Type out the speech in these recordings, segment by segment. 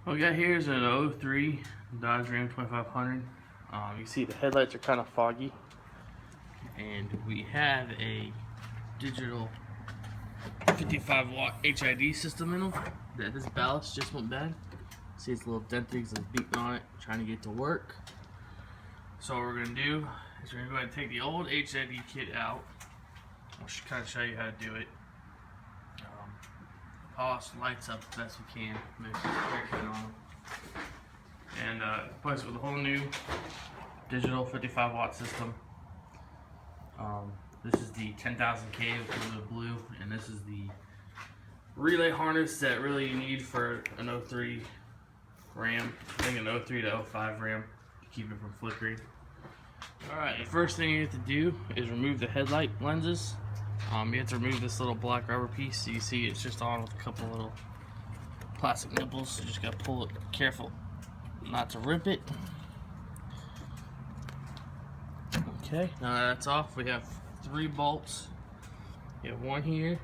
What we got here is an 03 Dodge Ram 2500. You see the headlights are kind of foggy, and we have a digital 55-watt HID system in them. This ballast just went bad. See it's a little dentings and beating on it, trying to get to work. So what we're gonna do is we're gonna go ahead and take the old HID kit out. I'll kind of show you how to do it. Polish the lights up as best we can, make sure the haircut on them, and replace it with a whole new digital 55-watt system. This is the 10,000K with a little bit of blue, and this is the relay harness that really you need for an 03 Ram. I think an 03 to 05 Ram to keep it from flickering. Alright, the first thing you have to do is remove the headlight lenses. You have to remove this little black rubber piece. So you see it's just on with a couple little plastic nipples, so you just gotta pull it careful not to rip it. Okay, now that's off. We have 3 bolts. You have one here,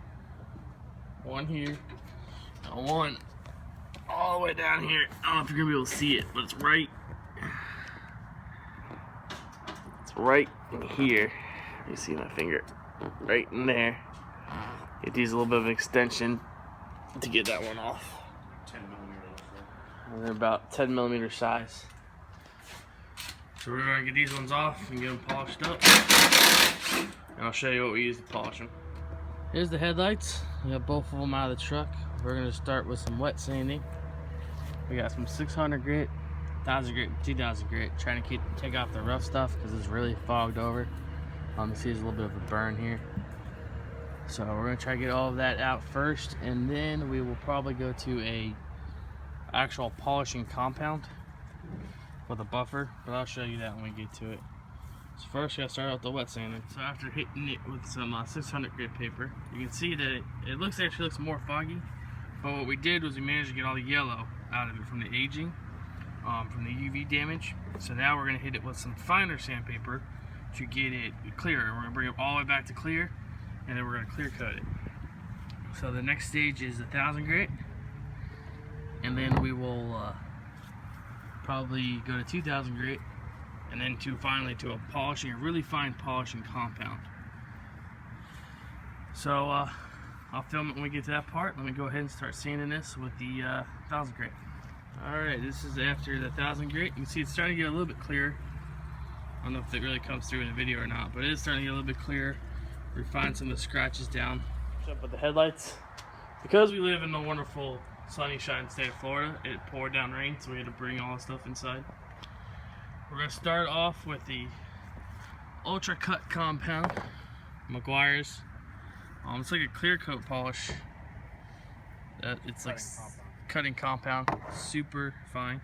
and one all the way down here. I don't know if you're gonna be able to see it, but it's right in here. You see my finger right in there. It needs a little bit of extension to get that one off. 10 millimeters. And they're about 10 millimeter size. So we're going to get these ones off and get them polished up. And I'll show you what we use to polish them. Here's the headlights. We got both of them out of the truck. We're going to start with some wet sanding. We got some 600 grit, 1000 grit, 2000 grit. Trying to take off the rough stuff because it's really fogged over. You see there's a little bit of a burn here. So we're going to try to get all of that out first, and then we will probably go to a actual polishing compound with a buffer, but I'll show you that when we get to it. So first we got to start out with the wet sanding. So after hitting it with some 600 grit paper, you can see that it actually looks more foggy, but what we did was we managed to get all the yellow out of it from the aging, from the UV damage. So now we're going to hit it with some finer sandpaper to get it clearer. We're going to bring it all the way back to clear, and then we're going to clear coat it. So the next stage is 1000 grit, and then we will probably go to 2000 grit, and then finally to a really fine polishing compound. So I'll film it when we get to that part. Let me go ahead and start sanding this with the 1000 grit. Alright, this is after the 1000 grit. You can see it's starting to get a little bit clearer. I don't know if it really comes through in the video or not, but it is starting to get a little bit clearer. Refine some of the scratches down. Up with the headlights. Because we live in the wonderful sunny shine state of Florida, it poured down rain, so we had to bring all the stuff inside. We're going to start off with the Ultra Cut Compound, Meguiar's. It's like a clear coat polish. It's like cutting compound, super fine.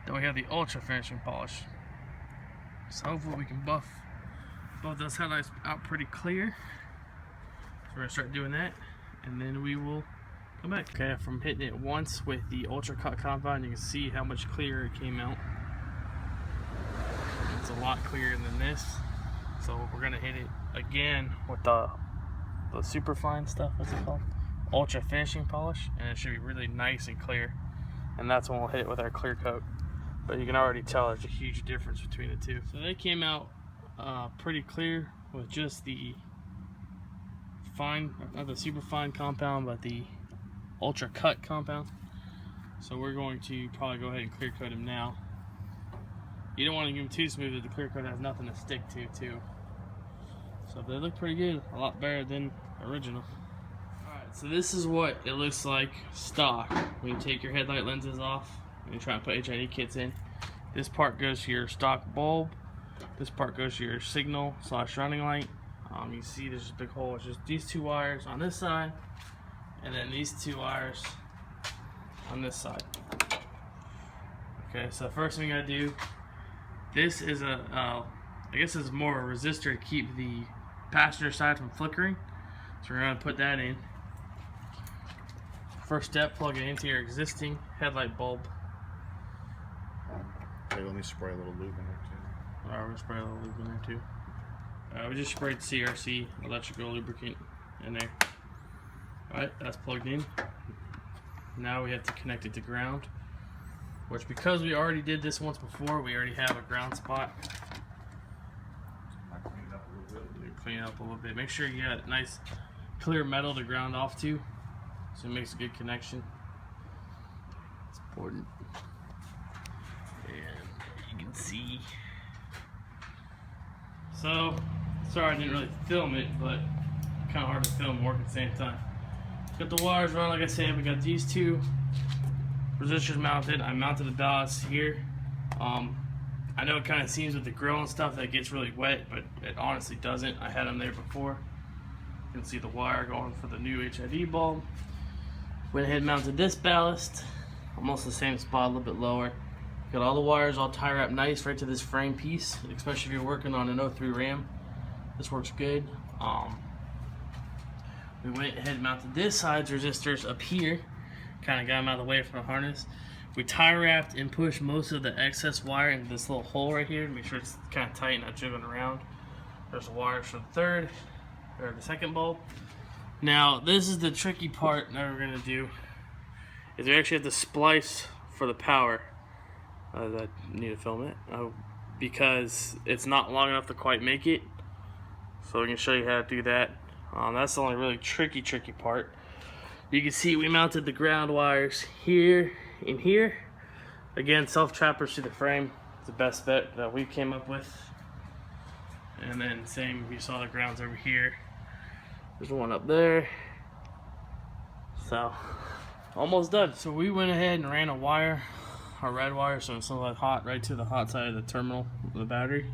Then we have the Ultra Finishing Polish. So hopefully we can buff both those headlights out pretty clear. So we're going to start doing that, and then we will come back. Okay, from hitting it once with the Ultra Cut Compound, you can see how much clearer it came out. It's a lot clearer than this. So we're going to hit it again with the super fine stuff, what's it called? Ultra Finishing Polish, and it should be really nice and clear. And that's when we'll hit it with our clear coat. But you can already tell there's a huge difference between the two. So they came out pretty clear with just the fine, not the super fine compound, but the Ultra Cut compound. So we're going to probably go ahead and clear coat them now. You don't want to give them too smooth, the clear coat has nothing to stick to too. So they look pretty good, a lot better than original. Alright, so this is what it looks like stock when you take your headlight lenses off and you try and put HID kits in. This part goes to your stock bulb. This part goes to your signal / running light. You see there's a big hole. It's just these 2 wires on this side, and then these 2 wires on this side. Okay, so first thing I gotta do, this is I guess it's more of a resistor to keep the passenger side from flickering. So we're gonna put that in. First step, plug it into your existing headlight bulb. Okay, let me spray a little lube in there too. Alright, we're gonna spray a little lube in there too. We just sprayed CRC, electrical lubricant, in there. Alright, that's plugged in. Now we have to connect it to ground, which, because we already did this once before, we already have a ground spot. Clean it up a little bit. Make sure you got nice clear metal to ground off to, so it makes a good connection. It's important. And you can see. So, sorry I didn't really film it, but kind of hard to film and work at the same time. Got the wires run, like I said. We got these two resistors mounted. I mounted the ballast here. I know it kind of seems with the grill and stuff that it gets really wet, but it honestly doesn't. I had them there before. You can see the wire going for the new HID bulb. Went ahead and mounted this ballast, almost the same spot, a little bit lower. Got all the wires all tie wrapped nice right to this frame piece, especially if you're working on an 03 Ram. This works good. We went ahead and mounted this side's resistors up here, kind of got them out of the way from the harness. We tie wrapped and pushed most of the excess wire into this little hole right here to make sure it's kind of tight and not jiggling around. There's the wires for the second bulb. Now, this is the tricky part that we're gonna do, is we actually have to splice for the power. I need to film it because it's not long enough to quite make it. So we can show you how to do that. That's the only really tricky part. You can see we mounted the ground wires here and here. Again, self-trappers to the frame. It's the best bet that we came up with. And then same, you saw the grounds over here. There's one up there. So, almost done. So we went ahead and ran a wire, our red wire, so it's not hot, right to the hot side of the terminal of the battery.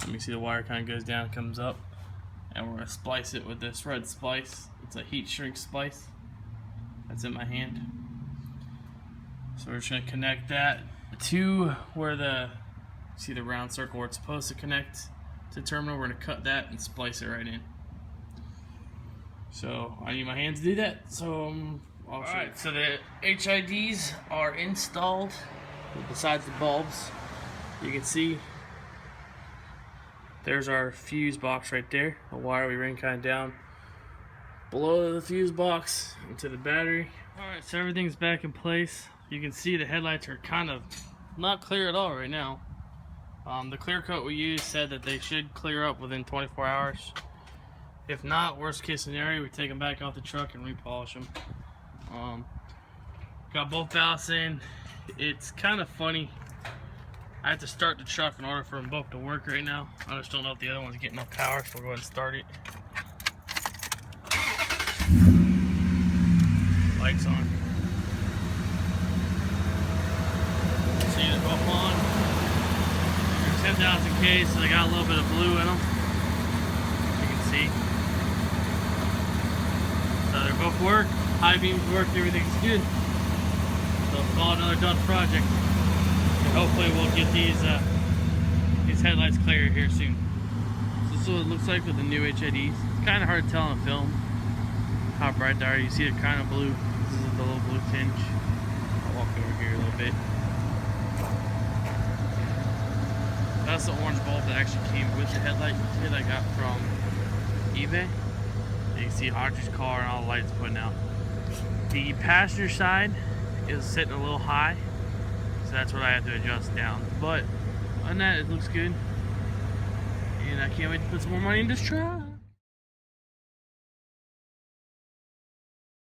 You see the wire kind of goes down, comes up. And we're going to splice it with this red splice. It's a heat shrink splice. That's in my hand. So we're just going to connect that to where see the round circle where it's supposed to connect to the terminal. We're going to cut that and splice it right in. So I need my hand to do that. So alright, so the HIDs are installed besides the bulbs. You can see there's our fuse box right there. The wire we ran kind of down below the fuse box into the battery. Alright, so everything's back in place. You can see the headlights are kind of not clear at all right now. The clear coat we used said that they should clear up within 24 hours. If not, worst case scenario, we take them back off the truck and repolish them. Got both ballasts in. It's kind of funny. I have to start the truck in order for them both to work right now. I just don't know if the other one's getting enough power, so we'll go ahead and start it. Lights on. See, they're both on. They're 10,000 K, so they got a little bit of blue in them. You can see. So they both work. High beams work. Everything's good. So it's all another done project. And hopefully we'll get these headlights clear here soon. So this is what it looks like with the new HIDs. It's kind of hard to tell on film how bright they are. You see it kind of blue. This is the little blue tinge. I'll walk over here a little bit. That's the orange bulb that actually came with the headlight kit I got from eBay. You can see Audrey's car and all the lights putting out. The passenger side is sitting a little high, so that's what I have to adjust down. But other than that, it looks good. And I can't wait to put some more money in this truck.